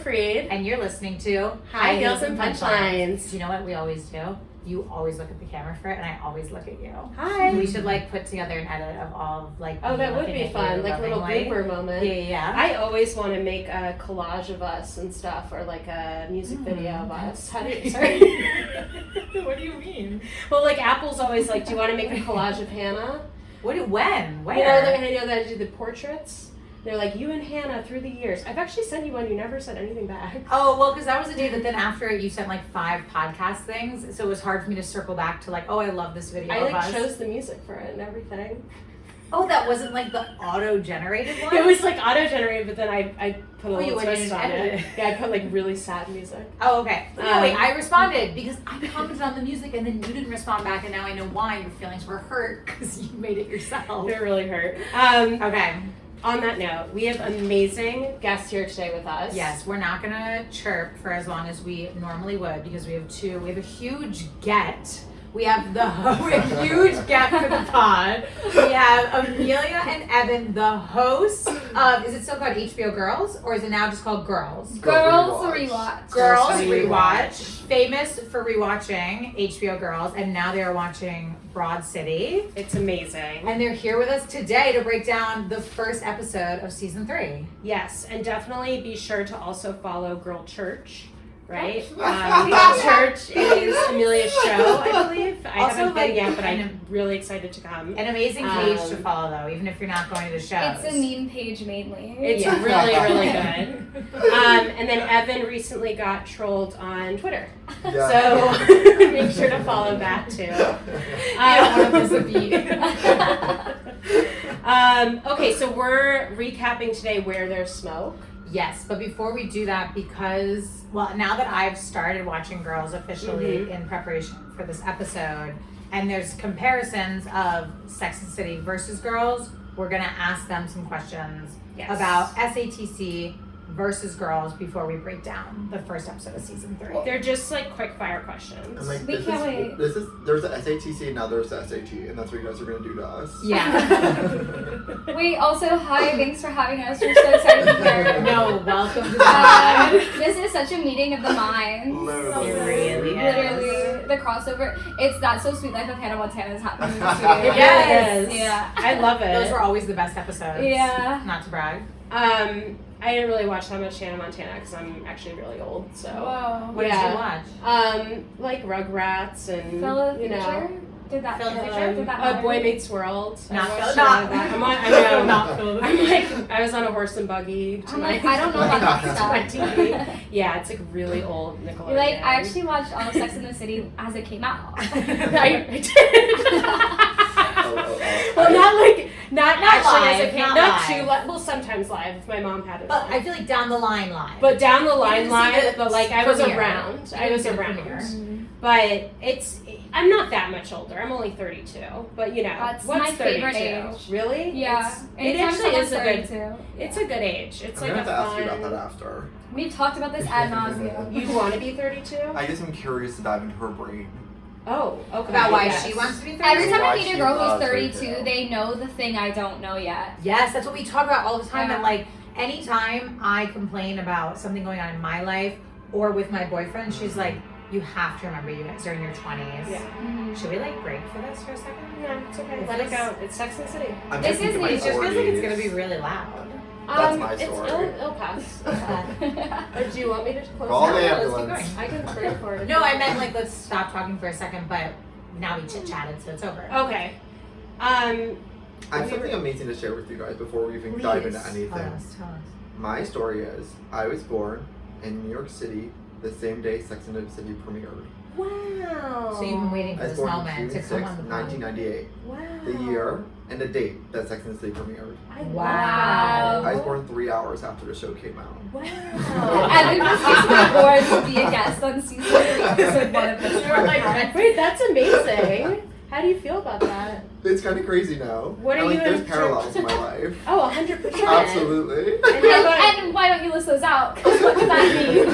Freed. And you're listening to High Heels and Punchlines. Do you know what we always do? You always look at the camera for it, and I always look at you. Hi. We should put together an edit of all of Oh, that would be fun, like a little blooper moment. Yeah. I always want to make a collage of us and stuff, or like a music video of us. Sorry. What do you mean? Well, like Apple's always like, do you want to make a collage of Hannah? When? Where? You know that I do the portraits. They're like, you and Hannah through the years. I've actually sent you one. You never sent anything back. Oh, well, because that was the day that then after it, you sent 5 podcast things. So it was hard for me to circle back to I love this video of us. I chose the music for it and everything. Oh, that wasn't the auto-generated one? It was auto-generated, but then I put a little twist on it. Yeah, I put really sad music. Oh, okay. Wait, I responded because I commented on the music and then you didn't respond back, and now I know why your feelings were hurt because you made it yourself. They're really hurt. Okay. On that note, we have amazing guests here today with us. Yes, we're not gonna chirp for as long as we normally would because we have a huge get. We have a huge get for the pod. We have Amelia and Evan, the hosts of, is it still called HBO Girls, or is it now just called Girls? Girls Rewatch. Girls Rewatch. Famous for rewatching HBO Girls, and now they are watching Broad City. It's amazing. And they're here with us today to break down the first episode of season 3. Yes, and definitely be sure to also follow Girl Church. Right? Girl Church is Amelia's show, I believe. I haven't been yet, but I'm really excited to come. An amazing page to follow, though, even if you're not going to the shows. It's a meme page mainly. It's really, really good. And then Evan recently got trolled on Twitter. Yeah. So make sure to follow that, too. Okay, so we're recapping today Where There's Smoke. Yes, but before we do that, because, now that I've started watching Girls officially in preparation for this episode, and there's comparisons of Sex and the City versus Girls, we're going to ask them some questions about SATC versus Girls before we break down the first episode of season 3. They're just quick-fire questions. And We can't wait. There's the SATC and now there's the SAT, and that's what you guys are going to do to us. Yeah. Wait, also, hi, thanks for having us. We're so excited to be here. No, welcome to the pod. This is such a meeting of the minds. Literally. It really is. Literally, the crossover. It's That's So Sweet Life of Hannah Montana is happening in the studio. Yes. Yeah. I love it. Those were always the best episodes. Yeah. Not to brag. I didn't really watch that much Hannah Montana because I'm actually really old. So Whoa. What did you watch? Rugrats and Philip you know. Fisher? Did that Philip Philip Fisher? Fisher? Did that Boy Meets World. Not I Philip. watched all of that. I know. Not Philip. I was on a horse and buggy. I'm I don't know about that my stuff. TV. Yeah, it's really old Nickelodeon. I actually watched all of Sex and the City as it came out. I did. Well, not actually live, as it came. not Not live. too live. Well, sometimes live if my mom had it. But on. I feel like down the line live. But down the line didn't see live, the but I was premiere. around. I You was didn't see the around. premiere. But I'm not that much older. I'm only 32. But That's what's my 32? favorite age. Really? Yeah. It Anytime actually someone's is a good. 32. It's a good age. It's I'm like going to a have to ask you fun. about that after. We've talked about this ad nauseum. You want to be 32? I guess I'm curious to dive into her brain. Oh, okay. About why Yes. she wants to be 32. Every time I Why meet she a girl who's loves her 32, too. they know the thing I don't know yet. Yes, that's what we talk about all the time. Yeah. And anytime I complain about something going on in my life or with my boyfriend, she's like, you have to remember you guys are in your 20s. Yeah. Should we break for this for a second? No, it's okay. Is Let this- it go. It's Sex and the City. I'm This thinking is in my me. It just feels like it's going to 40s. be really loud. That's my It's story. it'll pass. Or do you want me to close Call it? the let's keep ambulance. going. I can break for it. No, I meant let's stop talking for a second, but now we chit-chatted, so it's over. Okay. I have something amazing to share with you guys before we even dive into anything. Tell us. My story is, I was born in New York City the same day Sex and the City premiered. Wow. So you've been waiting for I was this born moment June to 6, come on the pod. 1998. Wow. The year and the date that Sex and the City premiered. Wow. I was born 3 hours after the show came out. Wow. Evan was basically born to be a guest on season 3, episode 1 of this podcast. Wait, that's amazing. How do you feel about that? It's kind of crazy now. What are And, you there's in parallels in my life. Oh, 100%. Absolutely. And why don't you list those out? 'Cause what does that mean?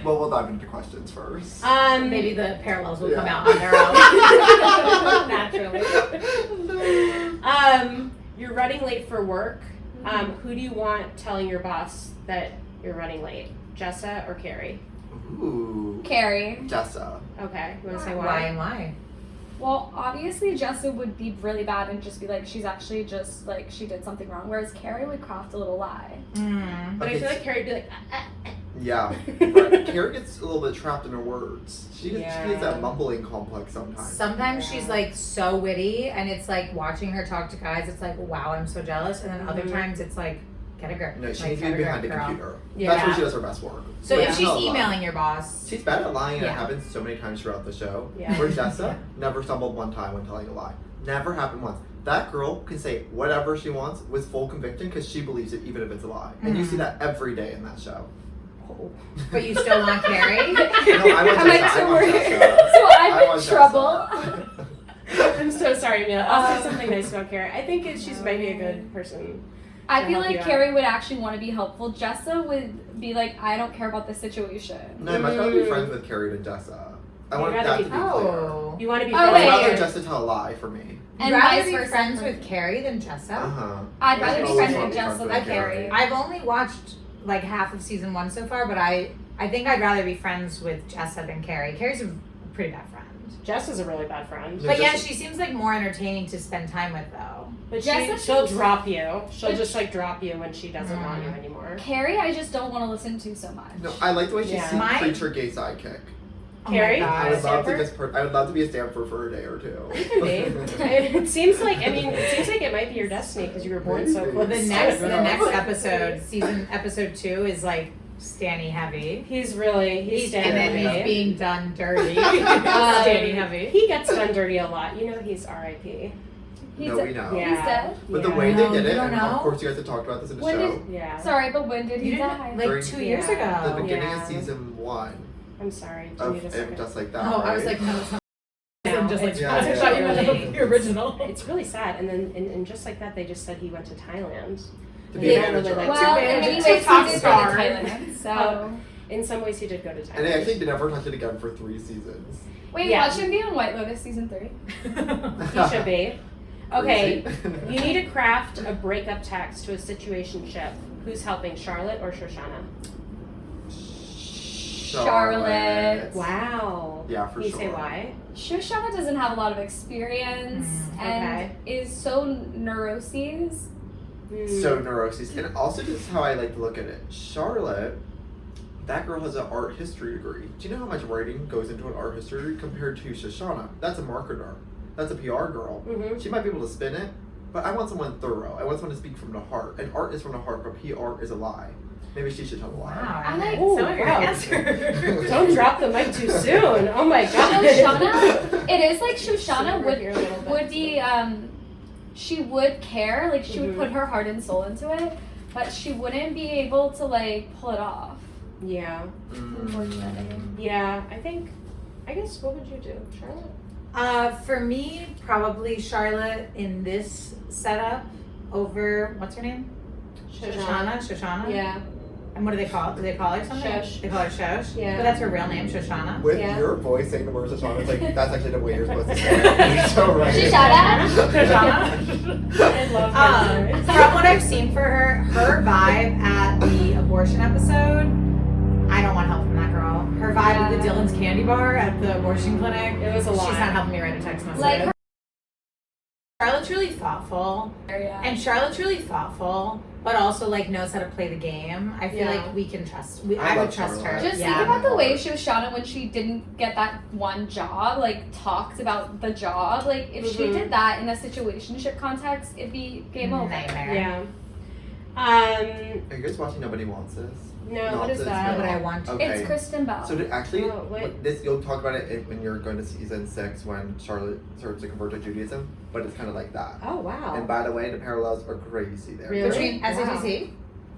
Well, we'll dive into questions first. Maybe the parallels will come Yeah. out on their own. Naturally. You're running late for work. Who do you want telling your boss that you're running late? Jessa or Carrie? Ooh. Carrie. Jessa. Okay. You want to say Why why? and why? Well, obviously Jessa would be really bad and just be like, she's actually just like, she did something wrong. Whereas Carrie would craft a little lie. But I feel like Carrie would be like, Yeah. Right. Carrie gets a little bit trapped in her words. She gets that mumbling complex sometimes. Sometimes she's like so witty, and it's like watching her talk to guys, it's like, wow, I'm so jealous. And then other times it's like, get a grip. No, she like, needs to be behind a girl. computer. Yeah. That's where she does her best work. So Yeah. if she's Not a lot. emailing your boss, She's bad at lying, and it Yeah. happens so many times throughout the show. Yeah. Where Jessa never stumbled one time when telling a lie. Never happened once. That girl can say whatever she wants with full conviction because she believes it even if it's a lie. And you see that every day in that show. but you still want Carrie? No, I want I'm like, Jessa. I so want we're- Jessa. So I I'm in want trouble. Jessa. I'm so sorry, Amelia. I'll say something nice about Carrie. I think she's maybe a good person. I to feel help you like out. Carrie would actually want to be helpful. Jessa would be like, I don't care about this situation. No, I'd much rather be friends with Carrie than Jessa. I want You'd that rather to be- be clear. Oh. You want to be Oh, friends wait. I'd with rather Carrie. Jessa tell a lie for me. And You'd rather vice be versa friends for- with Carrie than Jessa? Uh-huh. I'd Yeah, rather she be always friends wanted with to be friends Jessa with than Carrie. Carrie. I've only watched like half of season 1 so far, but I think I'd rather be friends with Jessa than Carrie. Carrie's a pretty bad friend. Jess is a really bad friend. Yeah. But yeah, Jessa- she seems like more entertaining to spend time with though. But Jessa she'll seems- drop you. She'll But- just like drop you when she doesn't want you anymore. Carrie, I just don't want to listen to so much. No, I like the way she's Yeah. the preacher gay sidekick. Carrie? Oh my I God. would love to Stanford? I would love to be a Stanford for a day or two. You can be. It seems like it might be your destiny because you were born so Maybe. close. The to next it. episode, episode 2 is like Stanny heavy. He's And standing then heavy. he's being done dirty. Stanny heavy. He gets done dirty a lot. You know he's R.I.P. No, we know. Yeah. He's dead? But the Yeah. way No, they did you it, don't and know? of course you guys have talked about this in the When show. Yeah. Sorry, but when did he You die? didn't, like During- 2 years Yeah. The ago. beginning Yeah. of season 1 I'm sorry. Do you of need a it second? just like that. Oh, I was right? like, no, it's not. No, Just like, it's Yeah, I yeah, thought you yeah. meant the original. It's really sad. And then and just like that, they just said he went to Thailand. To They be a don't really manager. like Well, in to many manage. ways, he TikTok did go to star. Thailand. So, Oh. In some ways, he did go to Thailand. And they actually never touched it again for 3 seasons. wait, Yeah. watch him be on White Lotus season 3. He should be. Okay, Crazy. you need to craft a breakup text to a situationship. Who's helping, Charlotte or Shoshana? Charlotte. Wow. Yeah, for Can you sure. say why? Shoshana doesn't have a lot of experience and is so neuroses. So neuroses. And also just how I like to look at it. Charlotte, that girl has an art history degree. Do you know how much writing goes into an art history degree compared to Shoshana? That's a marketer. That's a PR girl. Mm-hmm. She might be able to spin it, but I want someone thorough. I want someone to speak from the heart. And art is from the heart, but PR is a lie. Maybe she should tell a lie. Wow, I like- some of your wow. answers. Don't drop the mic too soon. Oh my god. Shoshana, it is like Shoshana Over here a little bit. would be she would care, like she would Mhm. put her heart and soul into it, but she wouldn't be able to like pull it off. Yeah. Unfortunately. Yeah, I guess what would you do, Charlotte? For me, probably Charlotte in this setup over, what's her name? Shoshana? Yeah. And what do they call it? Do they call her something? Shush. They call her Shush? Yeah. But that's her real name, Shoshana? With Yeah. your voice saying the word Shoshana, it's like, that's actually the way you're supposed to say it. You're so right. Shoshana? I love her voice. From what I've seen for her vibe at the abortion episode, I don't want help from that girl. Her vibe at the Dylan's Candy Bar at the abortion clinic, It was a lot. she's not helping me write a text message. Like her Charlotte's really thoughtful, area. and Charlotte's really thoughtful, but also like knows how to play the game. I feel Yeah. like we can trust. I I would love trust her. Charlotte. Just yeah. think about the way Shoshana, when she didn't get that one job, like talked about the job. Like if she Mhm. did that in a situationship context, it'd be game over. Nightmare. Yeah. Are you guys watching Nobody Wants This? No, what is Nonsense, that? But I want to. Okay. It's Kristen Bell. So actually, Oh, wait. this you'll talk about it when you're going to season 6 when Charlotte starts to convert to Judaism, but it's kind of like that. Oh wow. And by the way, the parallels are crazy there. Really? Between Wow. SATC?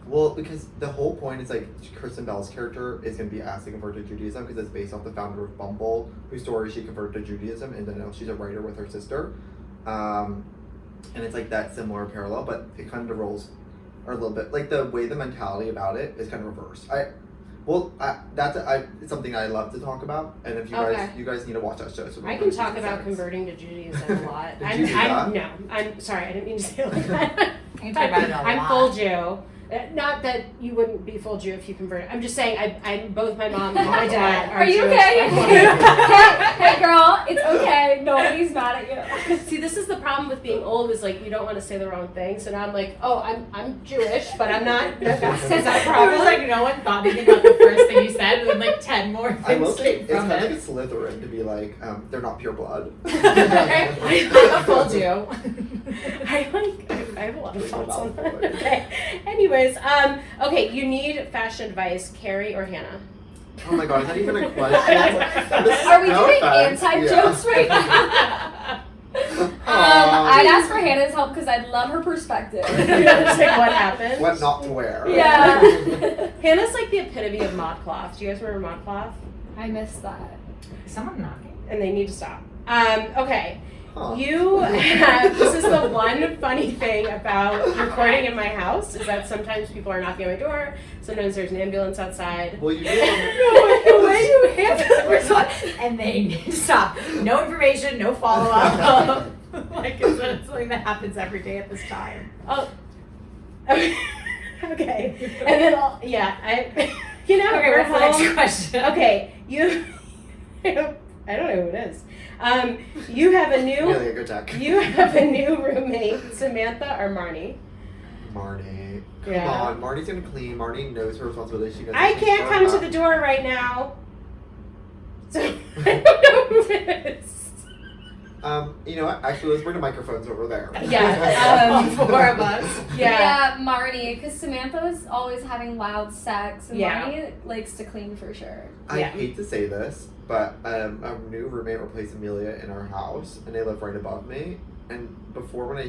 Well, because the whole point is like Kristen Bell's character is going to be asked to convert to Judaism because it's based off the founder of Bumble, whose story she converted to Judaism, and then she's a writer with her sister. And it's like that similar parallel, but it kind of rolls are a little bit like the way the mentality about it is kind of reversed. It's something I love to talk about, and if you Okay. you guys need to watch that show. So I can talk about converting to Judaism a lot. Did you do that? No, I'm sorry, I didn't mean to say it like that. You talk about it a I'm lot. full Jew. Not that you wouldn't be full Jew if you converted. I'm just saying I'm both my mom and my dad are Are you Jewish. okay? Hey girl, it's okay. Nobody's mad at you. See, this is the problem with being old is like you don't want to say the wrong thing. So now I'm like, oh, I'm Jewish, but I'm not. That's a It problem. was like no one thought anything about the first thing you said, and then like 10 more I will things say, came it's from kind of it. like a Slytherin to be like, they're not pure blood. I'm a full Jew. I have a lot of Really thoughts on that. mouthful. Okay. Anyways, okay, you need fashion advice, Carrie or Hannah? Oh my god, is that even a question? Are we No doing offense. anti-jokes right now? I'd ask for Hannah's help because I'd love her perspective. It's like what happened? What not to wear. Yeah. Hannah's like the epitome of modcloth. Do you guys remember modcloth? I missed that. Someone knocking. And they need to stop. Okay. Huh. You have, this is the one funny thing about recording in my house is that sometimes people are knocking on my door, sometimes there's an ambulance outside. Well, you do. The way you handle the response, and they need to stop. No information, no follow up. Like it's something that happens every day at this time. Oh. Okay. And then, you know, Okay, we're what's the next home. question? Okay, you, I don't know who it is. You have a new, Really a good tech. you have a new roommate, Samantha or Marnie? Marnie. Come Yeah. on. Marnie's gonna clean. Marnie knows her responsibility. She knows I that she's can't come to grown the up. door right now. So, I don't know who it is. You know what? Actually, let's bring the microphones over there. Yeah, All four of us. Yeah. Marnie, because Samantha was always having loud sex, and Yeah. Marnie likes to clean for sure. I Yeah. hate to say this, but a new roommate replaced Amelia in our house, and they live right above me. And before, when I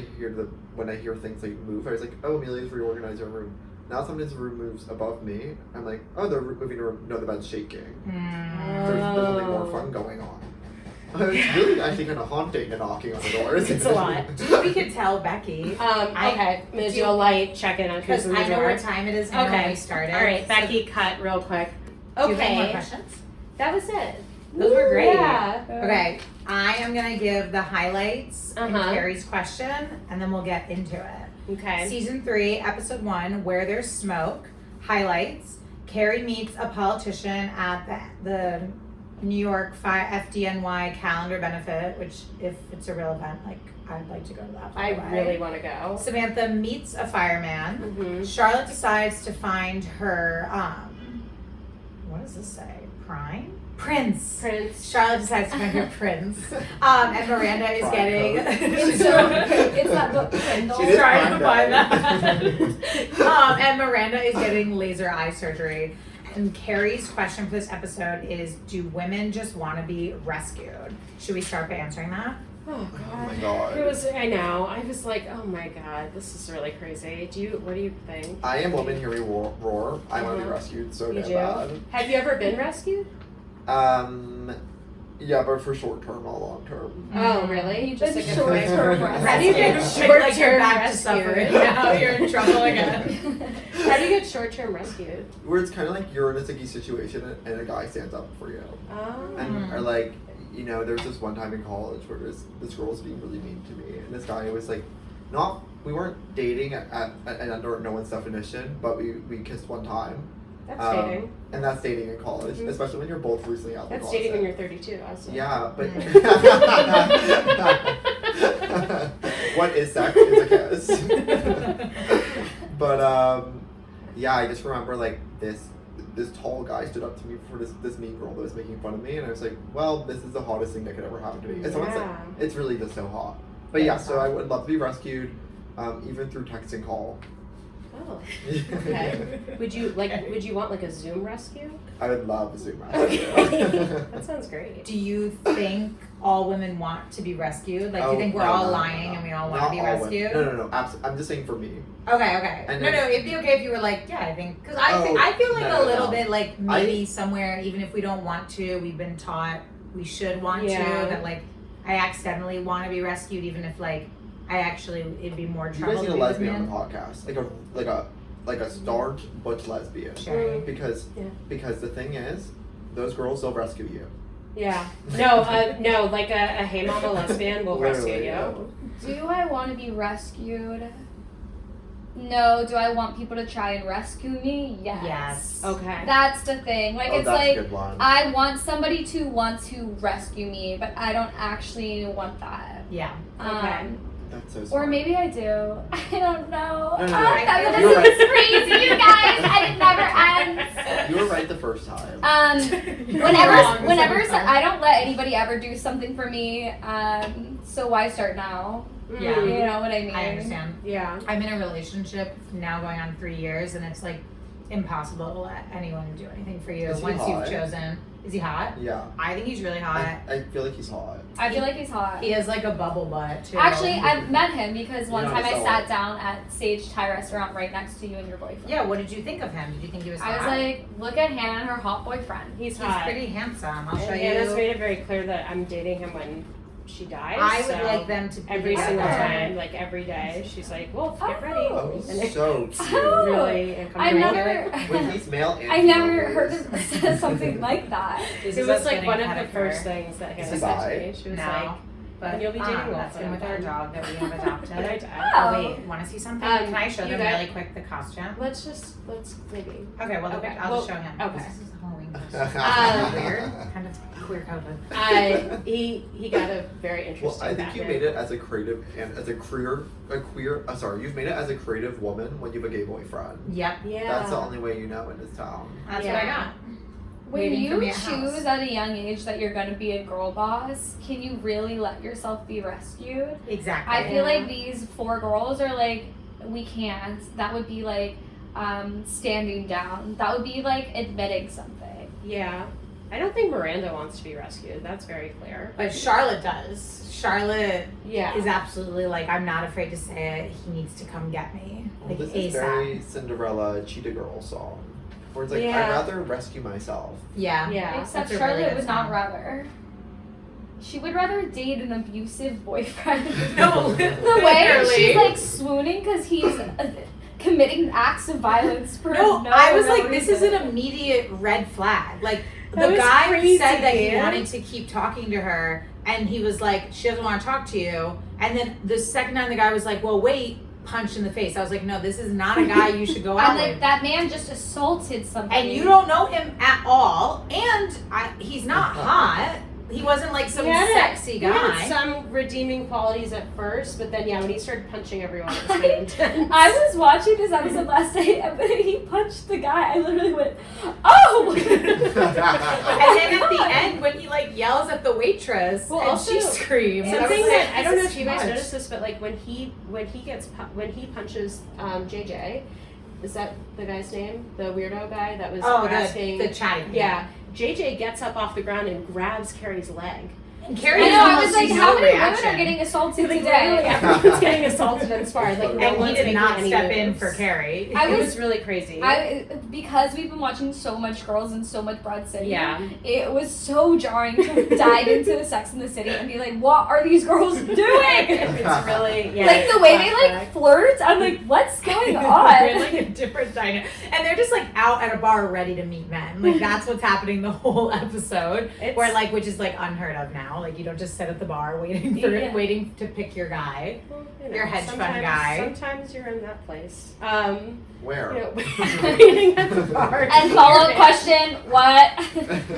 hear things like move, I was like, "Oh, Amelia's reorganized her room." Now sometimes the room moves above me. I'm like, "Oh, they're moving the room." No, the bed's shaking. There's something more fun going on. It's really actually kind of haunting and knocking on the doors. It's a lot. We could tell Becky. Okay, I'm gonna do a light check-in on who's Because in the I know door. what time it is now when we started. All right, So- Becky, cut real quick. Do you have any more Okay, questions? that was it. Those were great. Yeah. Okay, I am gonna give the highlights and Uh-huh. Carrie's question, and then we'll get into it. Okay. Season 3, Episode 1, Where There's Smoke. Highlights. Carrie meets a politician at the New York FDNY calendar benefit, which if it's a real event, like I'd like to go to that. by I the way. really want to go. Samantha meets a fireman. Mm-hmm. Charlotte decides to find her, what does this say? Prince. Charlotte decides to find her prince. And Miranda is Prime getting. It's that book, Kindle. She did trying to find find that. that. And Miranda is getting laser eye surgery. And Carrie's question for this episode is: do women just want to be rescued? Should we start by answering that? Oh Oh my god. god. It was. I know. I was like, oh my god, this is really crazy. What do you think? I am woman, hear me roar. I want to be rescued so You damn do? bad. Have you ever been rescued? Yeah, but for short term, not long term. Oh really? Just like a short quick- term How do you get Rescued. short Like you're term back to rescued? suffering. Now you're in trouble again. How do you get short term rescued? Where it's kind of like you're in a sticky situation and a guy stands up for you. Oh. And or like, you know, there was this one time in college where this girl was being really mean to me, and this guy was like, we weren't dating at under no one's definition, but we kissed one time. That's dating. And that's dating in college, Mhm. especially when you're both recently out of That's college. dating when you're 32, also. Yeah, but what is sex? It's a kiss. But yeah, I just remember like this tall guy stood up to me for this mean girl that was making fun of me, and I was like, well, this is the hottest thing that could ever happen to me. And so it's like, Yeah. it's really just so hot. But yeah, so I would love to be rescued, even through text and call. Oh. Okay. Would you want like a Zoom rescue? I would love a Zoom rescue. Okay. That sounds great. Do you think all women want to be rescued? Like, do you think we're all lying and we all want to be rescued? No. I'm just saying for me. Okay. And No, then- it'd be okay if you were like, yeah, I think, because I feel like no, a little no. bit like maybe somewhere, even if we don't want to, we've been taught we should want Yeah. to, that like I accidentally want to be rescued, even if like I actually it'd be more You trouble guys to need a be with lesbian on men. the podcast, like a starved butch lesbian. Sure. Because the thing is, those girls will rescue you. Yeah. No, like a hey mama lesbian will rescue Literally, you. Do I want to be rescued? No. Do I want people to try and rescue me? Yes. Okay. That's the thing. Like, it's that's like, a good one. I want somebody to want to rescue me, but I don't actually want that. Yeah. Okay. That's so smart. Or maybe I do. I don't know. No. Feminism You're right. is crazy, you guys, and it never ends. You were right the first time. Whenever I don't let anybody ever do something for me, so why start now? Yeah. You know what I mean? I understand. Yeah. I'm in a relationship now going on 3 years, and it's like impossible to let anyone do anything for you Is he once hot? you've chosen. Is he hot? Yeah. I think he's really hot. I feel like he's hot. I feel like he's hot. He has like a bubble butt too. Actually, I've met him because one You know, time I so- sat down at Sage Thai restaurant right next to you and your boyfriend. Yeah, what did you think of him? Did you think he was hot? I was like, look at Hannah and her hot boyfriend. He's he's hot. pretty handsome. I'll show And you. Anna's made it very clear that I'm dating him when she dies. I would so like them to be every single together. time, like every day. She's like, "Wolf, get ready." Oh, And he's it's so cute. Oh. really I've uncomfortable. never, When he's male and I never female heard voice. him say something like that. This It is was us like getting one ahead of the first things that Is Hannah he said bi? to me. She was No. But you'll be dating Wolf that's when him I'm with our done. dog that we have adopted. like, Oh. Wait, want to see something? Um, Can I show you them guys- really quick the costume? let's maybe. Okay, well, Okay, I'll just well, show him. okay. This is a Halloween costume. Weird, kind of queer COVID. He got a very Well, interesting I think you Batman. made it as a creative and as you've made it as a creative woman when you have a gay boyfriend. Yep, Yeah. That's the only way you know in this town. that's Yeah. what I got. When Waiting for you me at house. choose at a young age that you're going to be a girl boss, can you really let yourself be rescued? Exactly. I feel like these 4 girls are like, we can't. That would be like standing down. That would be like admitting something. Yeah. I don't think Miranda wants to be rescued. That's very clear. But Charlotte does. Charlotte Yeah. is absolutely like, I'm not afraid to say it. He needs to come get me. Like Well, this is ASAP. very Cinderella Cheetah Girl song. Where it's like, Yeah. I'd rather rescue myself. Yeah. Yeah. Except that's a really Charlotte good would not song. rather. She would rather date an abusive boyfriend. No, The way literally. she's like swooning because he's committing acts of violence for No, no I was real like, this is reason. an immediate red flag. Like, That the was guy crazy, said that he man. wanted to keep talking to her, and he was like, she doesn't want to talk to you. And then the second time the guy was like, well, wait, punched in the face. I was like, no, this is not a guy you should go out I'm like, with. that man just assaulted somebody. And you don't know him at all. And he's not hot. He wasn't like some sexy He guy. had some redeeming qualities at first, but then when he started punching everyone, it was kind of intense. I was watching this episode last night, and when he punched the guy, I literally went, "Oh!" And then at the end, when he like yells at the waitress, Well, and also, she screams. Something I was that like, I don't know this if is you guys too much. noticed this, but like when he punches JJ, is that the guy's name? The weirdo guy that was asking. the chatty. Yeah, JJ gets up off the ground and grabs Carrie's leg. And Carrie I know. I almost was like, sees "How no many reaction. women are getting assaulted Like, today?" literally everyone's getting assaulted and sparred. Like, no And he one's did making not any step in moves. for Carrie. It was really crazy. Because we've been watching so much Girls and so much Broad City. Yeah. It was so jarring to dive into Sex in the City and be like, what are these girls doing? It's really like the way they like flirt, I'm like, what's going They're on? like a different dynamic. And they're just like out at a bar ready to meet men. Like that's what's happening the whole episode. Where like, which is like unheard of now. Like you don't just sit at the bar waiting to pick your guy. Your hedge fund guy. Sometimes you're in that place. Where? Waiting at the bar. And follow-up question, what?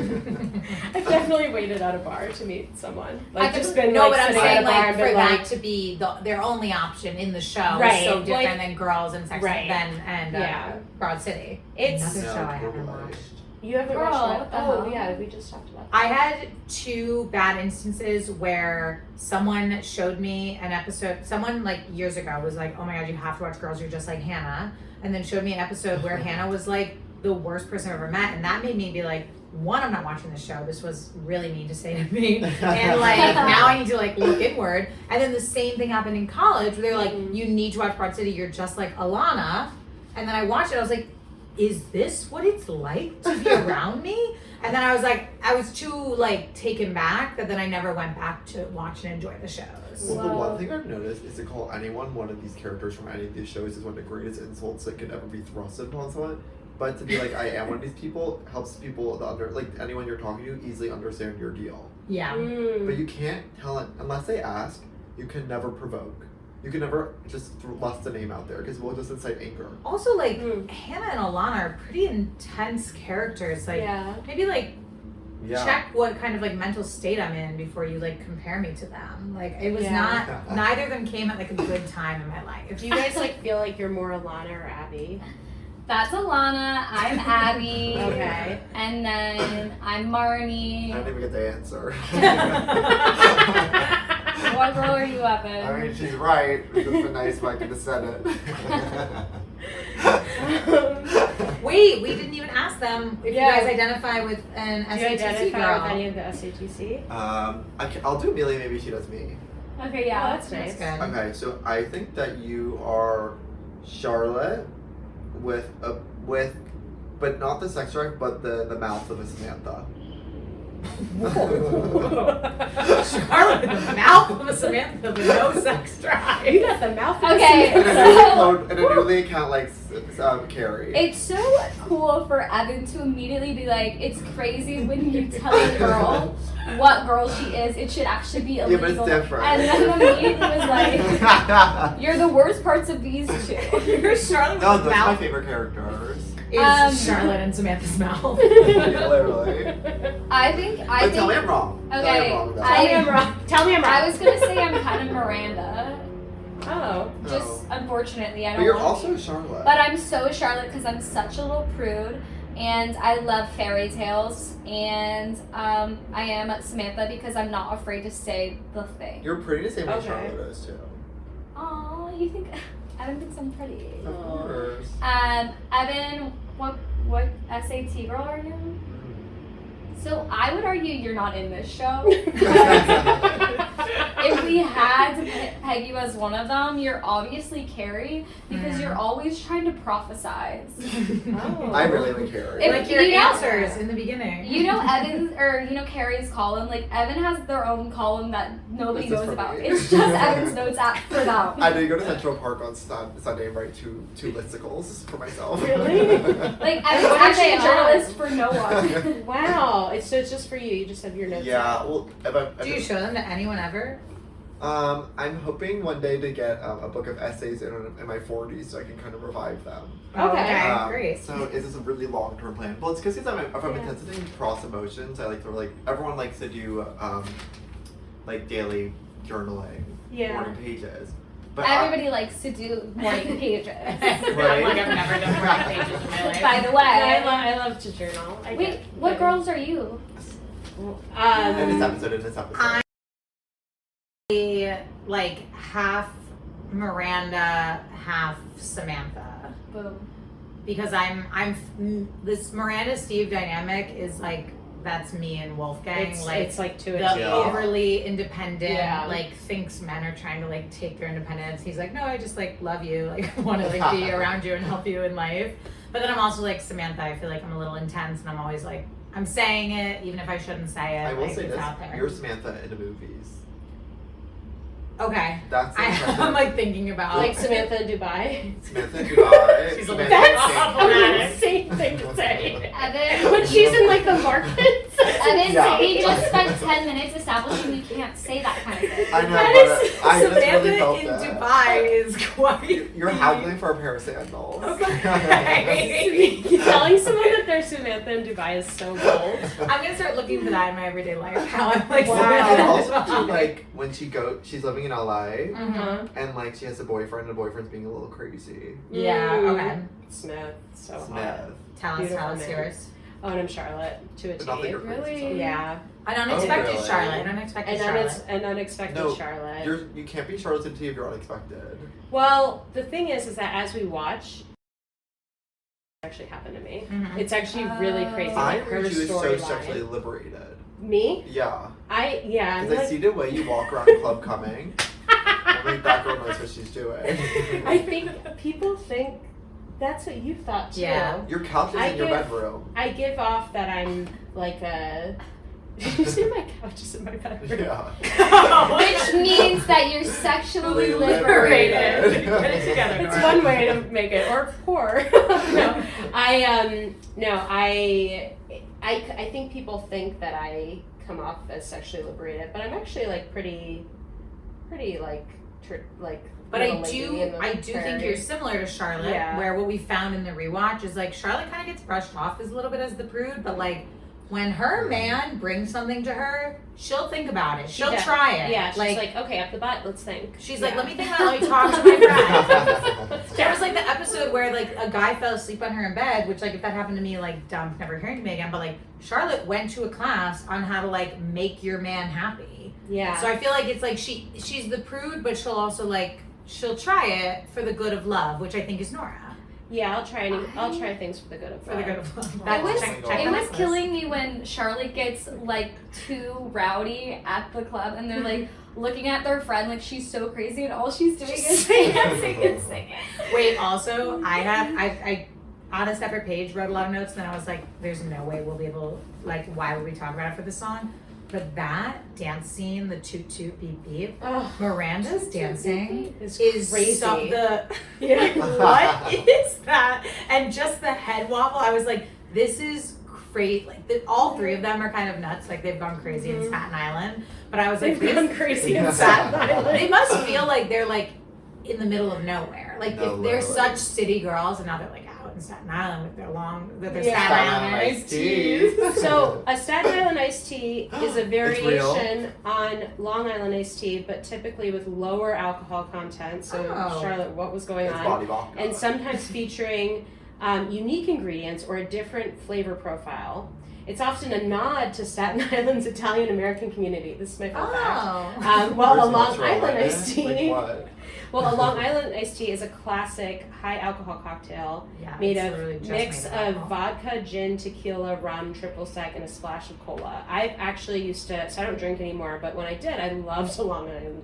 I've definitely waited at a bar to meet someone. Like just been no, like but I'm sitting saying at a bar like and for been that like, to be their only option in the show Right, is so different like- than Girls and Sex Right. and Broad City. It's Another show I totally. haven't watched. you haven't Girl, watched what that? the Oh hell? yeah, we just talked about I had 2 bad instances where someone showed me an episode. Someone like years ago was like, "Oh my god, you have to watch Girls. You're just like Hannah," and then showed me an episode where Hannah was like the worst person I've ever met, and that made me be like, one, I'm not watching this show. This was really mean to say to me, and like now I need to like look inward. And then the same thing happened in college where they're like, "You need to watch Broad City. You're just like Alana," and then I watched it. I was like, is this what it's like to be around me? And then I was like, I was too like taken back that then I never went back to watch and enjoy the shows. Well, the Wow. one thing I've noticed is to call anyone one of these characters from any of these shows is one of the greatest insults that could ever be thrusted upon someone. But to be like, I am one of these people helps people like anyone you're talking to easily understand your deal. Yeah. But you can't tell it unless they ask. You can never provoke. You can never just lust a name out there because we'll just incite anger. Also, like, Hannah and Alana are pretty intense characters. Like, maybe, like, check what kind of, like, mental state I'm in before you, like, compare me to them. Like, it was not, neither of them came at, like, a good time in my life. Do you guys, like, feel like you're more Alana or Abby? That's Alana. I'm Abby. Okay. And then I'm Marnie. I didn't even get the answer. What girl are you, Evan? I mean, she's right. It's just been nice if I could have said it. Wait, we didn't even ask them if you guys identify with an Do you SATC identify girl. with any of the SATC? I'll do Amelia. Maybe she does me. Okay, yeah. Oh, that's nice. That's good. Okay, so I think that you are Charlotte but not the sex drive, but the mouth of a Samantha. Charlotte with the mouth of a Samantha with no sex drive. You got the mouth of Okay. a Samantha. And a newly account like Carrie. It's so cool for Evan to immediately be like, it's crazy when you tell a girl what girl she is, it should actually be illegal. Yeah, but it's different. And then immediately was like, you're the worst parts of these two. You're Charlotte No, with the those are my mouth favorite characters. is Charlotte and Samantha's mouth. Literally. I think But tell me I'm wrong. Okay, Tell me I'm wrong. though. Tell me I'm wrong. Tell me I'm wrong. I was gonna say I'm kind of Miranda. Oh. Just unfortunately, I don't But you're want also to. Charlotte. But I'm so Charlotte because I'm such a little prude, and I love fairy tales, and I am Samantha because I'm not afraid to say the thing. You're pretty the same way Okay. Charlotte is too. Aw, you think Evan thinks I'm pretty? Of course. Evan, what SAT girl are you? So I would argue you're not in this show. If we had to peg you as one of them, you're obviously Carrie because you're always trying to prophesize. Oh. I really like Carrie. If- Like your you know- answers in the beginning. You know Evan's or you know Carrie's column. Like Evan has their own column that nobody This is knows for about. me. It's just Evan's notes app for them. I know you go to Central Park on Sunday and write two listicles for myself. Really? Like Evan's What are actually they a journalist for no one. Wow. It's just for you. You just have your notes. Yeah, well, Do you show them to anyone ever? I'm hoping one day to get a book of essays in my 40s so I can kind of revive them. Okay. Great. So is this a really long-term plan? Well, it's because if I'm intensely cross emotions, I like to everyone likes to do like daily journaling, morning pages. But Everybody likes to do morning pages. Right? Like I've never done morning pages in my life. By the Yeah, way. I love to journal. Wait, what girls are you? in this episode. Like half Miranda, half Samantha. Boom. Because I'm this Miranda Steve dynamic is like that's me and Wolfgang. It's like to the a T. overly independent, Yeah. like thinks men are trying to like take their independence. He's like, no, I just like love you, like want to like be around you and help you in life. But then I'm also like Samantha. I feel like I'm a little intense, and I'm always like I'm saying it even if I shouldn't say it. I will like, say it's this: out there. you're Samantha in the movies. Okay. That's the impression. I'm like thinking about Like Samantha in Dubai. Samantha in Dubai. She's Samantha like, That's an insane thing to say. Evan. When she's in like the markets. Evan, Yeah. we just spent 10 minutes establishing you can't say that kind of thing. I know, That but is I just Samantha really felt in that. Dubai is quite. You're haggling for a pair of sandals. Okay. Telling someone that they're Samantha in Dubai is so bold. I'm gonna start looking for that in my everyday life. How I'm like Wow. Samantha in Also, Dubai. she, like when she's living in LA, Uh-huh. and like she has a boyfriend, and the boyfriend's being a little crazy. Yeah. Okay. Smith. So hot. Smith. Tell Beautiful us man. yours. Oh, and I'm Charlotte to a But not that T. you're crazy. Really? Yeah. An unexpected really? Charlotte. An unexpected Charlotte. An unexpected No, Charlotte. You can't be Charlotte to if you're unexpected. Well, the thing is that as we watch, it actually happened to me. Mhm. It's actually really crazy. I Like her heard you was so storyline. sexually liberated. Me? Yeah. I'm Because I like, see the way you walk around Club Coming. I think that girl knows what she's doing. I think people think that's what you thought too. Yeah. Your couch is I in your give- bedroom. I give off that I'm like a. Did you say my couch is in my bedroom? Yeah. Which means that you're sexually Liberated. liberated. Get it together. It's Nora. one way to make it, or poor. No, I think people think that I come off as sexually liberated, but I'm actually like pretty like But little I lady do in the think prairie. you're similar to Charlotte, where what we found in the rewatch is like Charlotte kind of gets brushed off as a little bit as the prude, but like when her man brings something to her, she'll think about it. She'll try it. Yeah, she's like, okay, up the butt, let's think. She's like, let me think about it, let me talk to my friend. There was like the episode where like a guy fell asleep on her in bed, which like if that happened to me, like dumb, never hearing me again. But like Charlotte went to a class on how to like make your man happy. Yeah. So I feel like it's like she's the prude, but she'll also like she'll try it for the good of love, which I think is Nora. Yeah, I'll try things for the good of love. For the good of love. It was killing me when Charlotte gets like too rowdy at the club and they're like looking at their friend like she's so crazy and all she's doing is dancing and singing. Wait, also I on a separate page wrote a lot of notes and then I was like, there's no way we'll be able, like, why would we talk about it for this song? But that dance scene, the toot toot beep beep, Miranda's dancing is crazy. What is that? And just the head wobble, I was like, this is crazy. Like all three of them are kind of nuts. Like they've gone crazy in Staten Island. But I was like, they've gone crazy in Staten Island. They must feel like they're like in the middle of nowhere. Like if they're such city girls and now they're like out in Staten Island with their Staten Island iced teas. So a Staten Island iced tea is a variation on Long Island iced tea, but typically with lower alcohol content. So Charlotte, what was going on? Body vodka. And sometimes featuring unique ingredients or a different flavor profile. It's often a nod to Staten Island's Italian-American community. This is my fun fact. Well, a Long Island iced tea. Well, a Long Island iced tea is a classic high alcohol cocktail made of mix of vodka, gin, tequila, rum, triple sec, and a splash of cola. I actually used to, so I don't drink anymore, but when I did, I loved a Long Island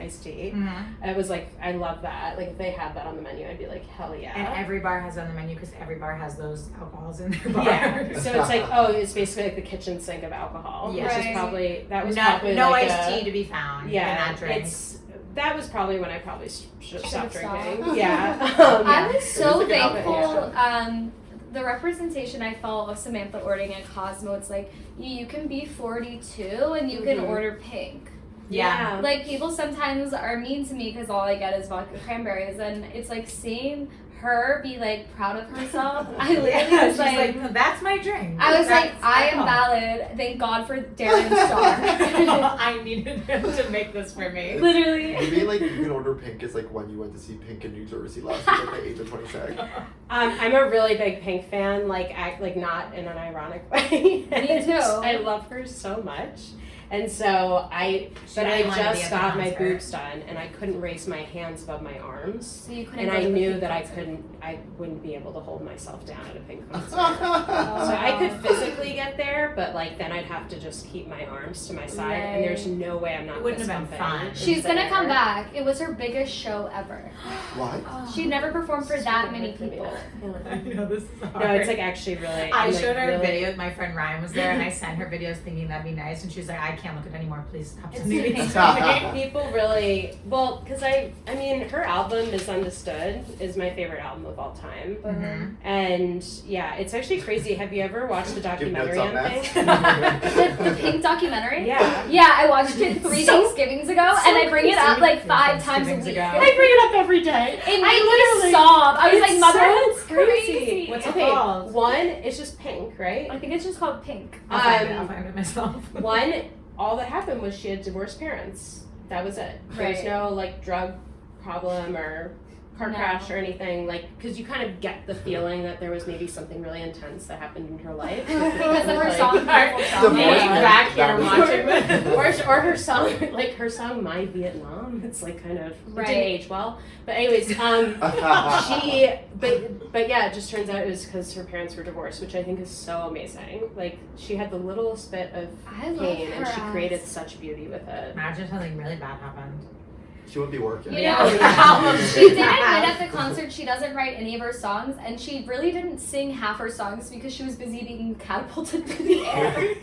iced tea. Mm-hmm. It was like, I love that. Like if they had that on the menu, I'd be like, hell yeah. And every bar has it on the menu because every bar has those alcohols in their bar. Yeah. So it's like, it's basically like the kitchen sink of alcohol. Yeah. Which is probably, that was no probably no like iced tea to be found in that drink. That was probably when I probably should have stopped drinking. Yeah. I was so thankful. The representation I felt of Samantha ordering at Cosmo, it's like, you can be 42 and you can order pink. Yeah. Like, people sometimes are mean to me because all I get is vodka cranberries, and it's like seeing her be like proud of herself. I literally was like, that's my drink. I was like, I am valid. Thank God for Darren Star. I needed him to make this for me. Literally. Maybe like you can order Pink is like when you went to see Pink in New Jersey last week at the age of 26. I'm a really big Pink fan, like not in an ironic way. Me too. I love her so much. And so I just got my boobs done, and I couldn't raise my hands above my arms. So you couldn't. And I knew that I wouldn't be able to hold myself down at a Pink concert. So I could physically get there, but like then I'd have to just keep my arms to my side, and there's no way I'm not. It wouldn't have been fun. She's gonna come back. It was her biggest show ever. What? She never performed for that many people. I know this is hard. No, it's like actually really. I showed her a video. My friend Ryan was there, and I sent her videos thinking that'd be nice, and she was like, I can't look at it anymore. Please stop sending me things. People really because I mean her album Misunderstood is my favorite album of all time, and yeah, it's actually crazy. Have you ever watched the documentary on Pink? the Pink documentary? Yeah, I watched it 3 Thanksgivings ago, and I bring it up like 5 times a week. I bring it up every day. It made me sob. I was like, Mother, it's crazy. What's it called? One, it's just Pink, right? I think it's just called Pink. I'll find it myself. One, all that happened was she had divorced parents. That was it. There was no like drug problem or car crash or anything, like, because you kind of get the feeling that there was maybe something really intense that happened in her life. Because of her song, back here watching this. Or her song, like her song My Vietnam. It's like kind of, it didn't age well. But anyways, but yeah, it just turns out it was because her parents were divorced, which I think is so amazing. Like, she had the littlest bit of pain and she created such beauty with it. Imagine something really bad happened. She wouldn't be working. You know, she didn't admit at the concert she doesn't write any of her songs, and she really didn't sing half her songs because she was busy being catapulted through the air.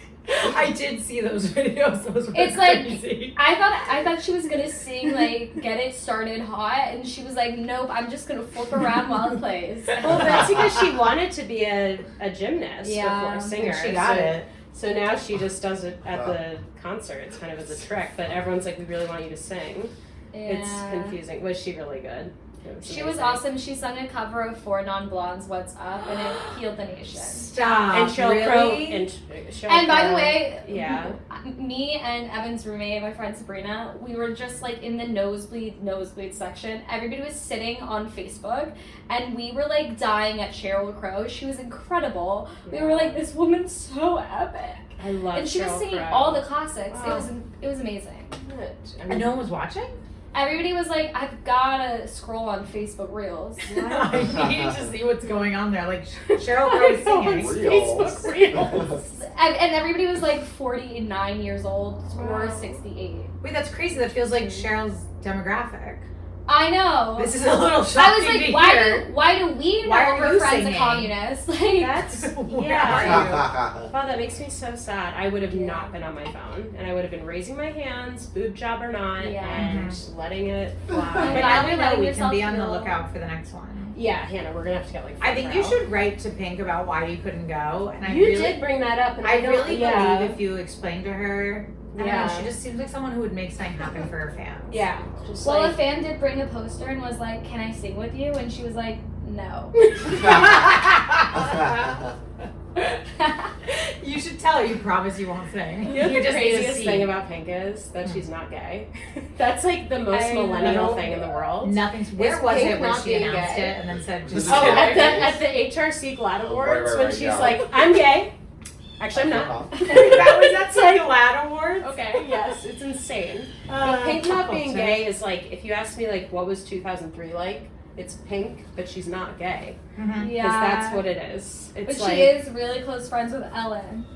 I did see those videos. Those were crazy. Like, I thought she was gonna sing like Get It Started Hot, and she was like, nope, I'm just gonna flip around while it plays. Well, that's because she wanted to be a gymnast before a singer. She got it. So now she just does it at the concerts, kind of as a trick. But everyone's like, we really want you to sing. It's confusing. Was she really good? She was awesome. She sung a cover of Four Non-Blondes, What's Up, and it healed the nation. Stop. And Sheryl Crow. And by the way, yeah, me and Evan's roommate, my friend Sabrina, we were just like in the nosebleed section. Everybody was sitting on Facebook, and we were like dying at Sheryl Crow. She was incredible. We were like, this woman's so epic. I love. And she was singing all the classics. Wow. It was amazing. And no one was watching? Everybody was like, I've gotta scroll on Facebook Reels. I need to see what's going on there. Like, Sheryl Crow is singing. Facebook Reels. And everybody was like 49 years old or 68. Wait, that's crazy. That feels like Cheryl's demographic. I know. This is a little shocking. I was like, why do we know her friend's a communist? Like, that's yeah. Wow, that makes me so sad. I would have not been on my phone, and I would have been raising my hands, boob job or not, and letting it fly. But now we know we can be on the lookout for the next one. Yeah, Hannah, we're gonna have to get like. I think you should write to Pink about why you couldn't go, and you did bring that up, and I really believe if you explained to her. I don't know, she just seems like someone who would make something happen for her fans. Yeah. Well, a fan did bring a poster and was like, can I sing with you? And she was like, no. You should tell her you promise you won't sing. You know, the craziest thing about Pink is that she's not gay. That's like the most millennial thing in the world. Nothing's. Where was it when she announced it and then said, just at the HRC GLAAD Awards when she's like, I'm gay. Actually, I'm not. That's like GLAAD Awards? Okay, yes, it's insane. But Pink not being gay is like, if you ask me like, what was 2003 like? It's Pink, but she's not gay. Mm-hmm. Yeah. Because that's what it is. It's but she is really close friends with Ellen.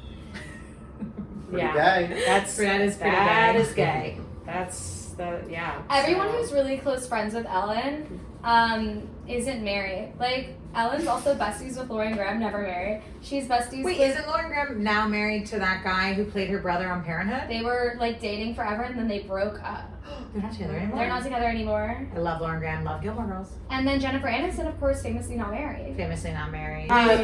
Gay. That is gay. That's Everyone who's really close friends with Ellen isn't married. Like, Ellen's also besties with Lauren Graham, never married. She's besties with... isn't Lauren Graham now married to that guy who played her brother on Parenthood? They were, like, dating forever, and then they broke up. They're not together anymore? They're not together anymore. I love Lauren Graham, love Gilmore Girls. And then Jennifer Aniston, of course, famously not married. We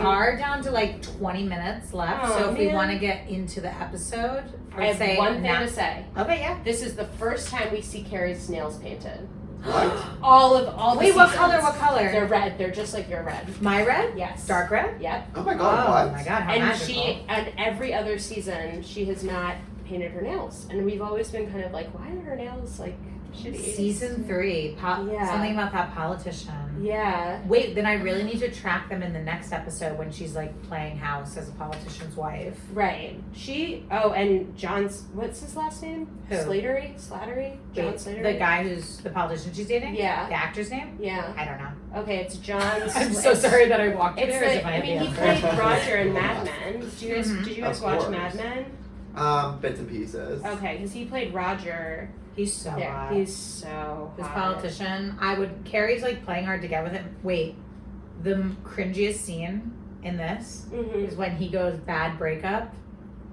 are down to, like, 20 minutes left, so if we want to get into the episode... I have one thing to say. Okay, yeah. This is the first time we see Carrie's nails painted. What? All the Wait, what color? What color? They're red. They're just like your red. My red? Yes. Dark red? Yep. Oh my god, what? Oh my god, how and magical. And every other season, she has not painted her nails. And we've always been kind of like, why are her nails like shitty? Season 3. Something about that politician. Yeah. Wait, then I really need to track them in the next episode when she's like playing house as a politician's wife. Right. And John's, what's his last name? Who? Slattery? John Slattery? The guy who's the politician she's dating? Yeah. The actor's name? Yeah. I don't know. Okay, it's John I'm so sorry that I walked in there. He played Roger in Mad Men. Did you guys watch Mad Men? Bits and pieces. Okay, because he played Roger. He's so hot. He's so This hot. politician, Carrie's like playing hard to get with him. Wait, the cringiest scene in this is when he goes bad breakup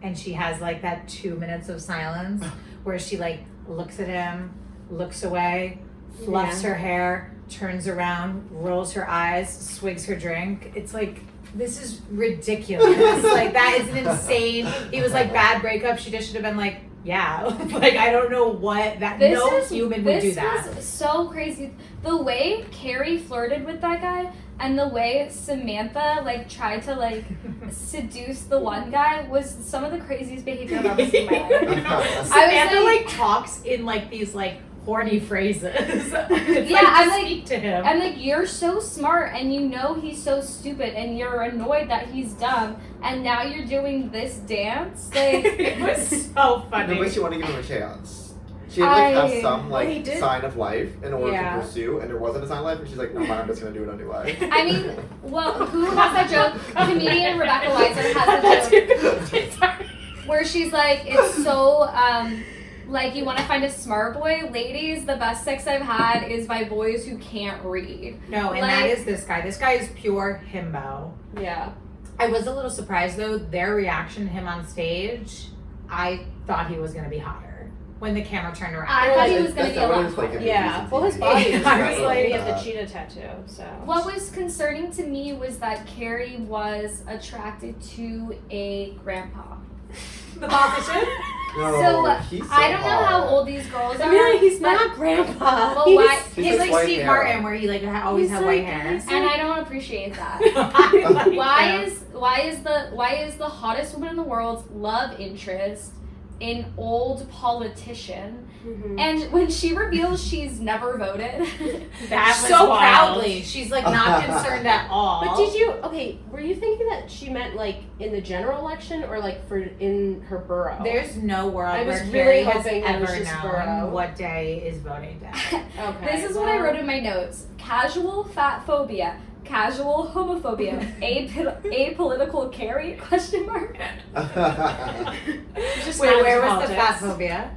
and she has like that 2 minutes of silence where she like looks at him, looks away, fluffs her hair, turns around, rolls her eyes, swigs her drink. It's like, this is ridiculous. Like, that is insane. He was like, bad breakup. She just should have been like, yeah. Like, I don't know what that, no human would do that. This was so crazy. The way Carrie flirted with that guy and the way Samantha, like, tried to, like, seduce the one guy was some of the craziest behavior I've ever seen in my life. Samantha, like, talks in, like, these, like, horny phrases. I'm like, speak to him. I'm like, you're so smart and you know he's so stupid and you're annoyed that he's dumb and now you're doing this dance. Like, it was so funny. No way she wanted to give him a chance. She had like have some like sign of life in order to pursue, and there wasn't a sign of life, and she's like, no, I'm just gonna do it anyway. I mean, well, who has that joke? Comedian Rebecca Weiser has the joke where she's like, it's so like, you want to find a smart boy? Ladies, the best sex I've had is by boys who can't read. No, and that is this guy. This guy is pure himbo. Yeah. I was a little surprised, though, their reaction to him on stage. I thought he was going to be hotter when the camera turned around. I thought he was going to be a lot like yeah. Well, his body was I was like, he had the cheetah tattoo, so. What was concerning to me was that Carrie was attracted to a grandpa. The politician? No, he's so I don't know how hot. old these girls are. Amelia, he's not grandpa. Well, why? He's like white Steve hair. Martin, where he like always He's had like- white hair. he's And I don't appreciate that. Why is the hottest woman in the world's love interest an old politician? Mhm. And when she reveals she's never voted, That was so wild. proudly, she's like not concerned at all. But were you thinking that she meant like in the general election or like for in her borough? There's no world I was where really Carrie has hoping it was ever just known borough. what day is voting day. Okay. this is what I wrote in my notes: casual fat phobia, casual homophobia, apolitical Carrie ? Just Wait, not where was politics. the fat phobia?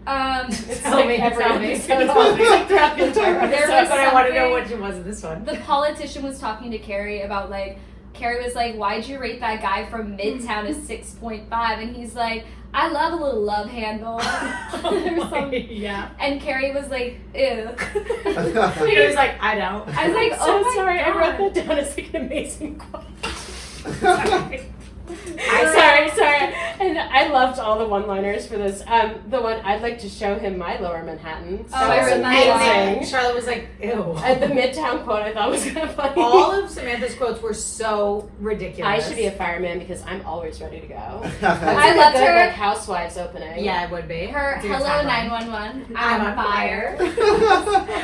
It's Tell like me, every tell me. episode. It's like throughout the entire There episode. was But I want to know something- which it was in this one. The politician was talking to Carrie about like, Carrie was like, why'd you rate that guy from Midtown as 6.5? And he's like, I love a little love handle. Or something. Yeah. And Carrie was like, ew. He was like, I don't. I was like, I'm oh so my sorry. God. I wrote that down as like an amazing quote. I Sorry. And I loved all the one-liners for this. The one I'd like to show him my Lower Manhattan. Oh, I read that And amazing. Charlotte was like, ew. And the Midtown quote I thought was kind of funny. All of Samantha's quotes were so ridiculous. I should be a fireman because I'm always ready to go. I It's loved a good, her. like, Housewives opening. Yeah, it would be. Her Do your hello tagline. 911. I'm I'm on fire.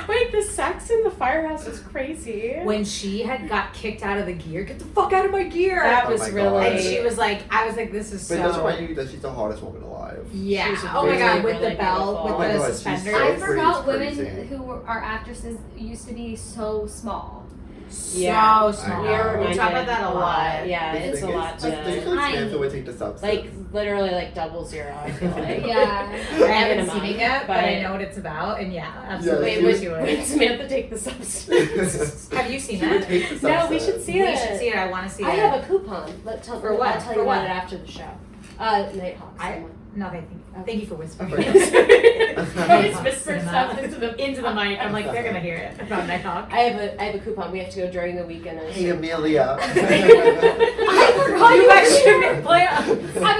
Wait, the sex in the firehouse was crazy. When she had got kicked out of the gear, get the fuck out of my gear. That Oh was my really. God. And she was like, I was like, this is But so. it does remind you that she's the hottest woman alive. Yeah. She's Oh my really, god, with really the belt, beautiful. with Oh my the God, she's suspenders. so I pretty, forgot it's women crazy. who are actresses used to be so small. Yeah. So small. We are We talk about that a lot. Yeah, The it's a thing lot is, I to. feel like Tiny. Samantha would take the substance. Like, literally, like, 00, I feel like. Yeah. I haven't In a seen it month, yet, but I but- know what it's about, and yeah, absolutely. Yeah, Wait, she would Samantha take the substance? Have you seen She would it? take the substance. No, we should see We it. should see it. I want to see I it. have a coupon. For what? I'll tell For you what? about it after the show. Nighthawks. No, thank you for whispering. I always whisper stuff into the mic. I'm like, they're gonna hear it about Nighthawk. I have a coupon. We have to go during the weekend. Hey, Amelia. I forgot You you actually were didn't play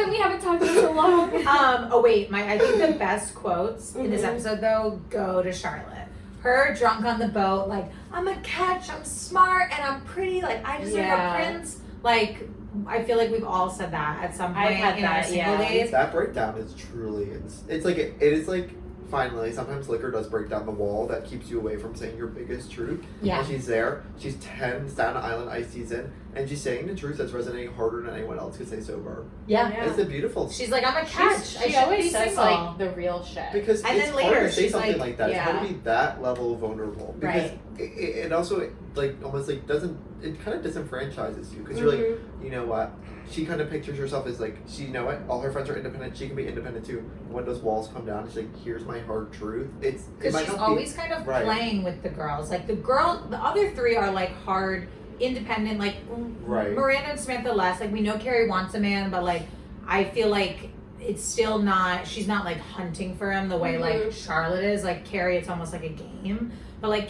we haven't talked in so long. Oh wait, I think the best quotes in this Mhm. episode though go to Charlotte. Her drunk on the boat, like, I'm a catch, I'm smart, and I'm pretty, like I deserve Yeah. a prince. Like, I feel like we've all said that at some I've point had in our that, single yeah. days. That breakdown is truly, it's like, it is like, finally, sometimes liquor does break down the wall that keeps you away from saying your biggest truth. Yeah. And she's there, she's 10 Staten Island ice teas in, and she's saying the truth that's resonating harder than anyone else could say sober. Yeah. Yeah. It's a beautiful, She's like, I'm a catch. I She should always be says single. like the real shit. because And it's then hard later, to say she's something like- like that. It's yeah. hard to be that level of vulnerable. Because Right. it also, like, almost like doesn't, it kind of disenfranchises you. Because you're like, you know what? She kind of pictures herself as like, you know what? All her friends are independent. She can be independent too. When those walls come down, she's like, here's my hard truth. It Because might she's not always kind of right. playing with the girls. Like the other three are like hard, independent. Like Right. Miranda and Samantha less. Like we know Carrie wants a man, but like I feel like it's still not. She's not like hunting for him the way like Charlotte is. Like Carrie, it's almost like a game. But like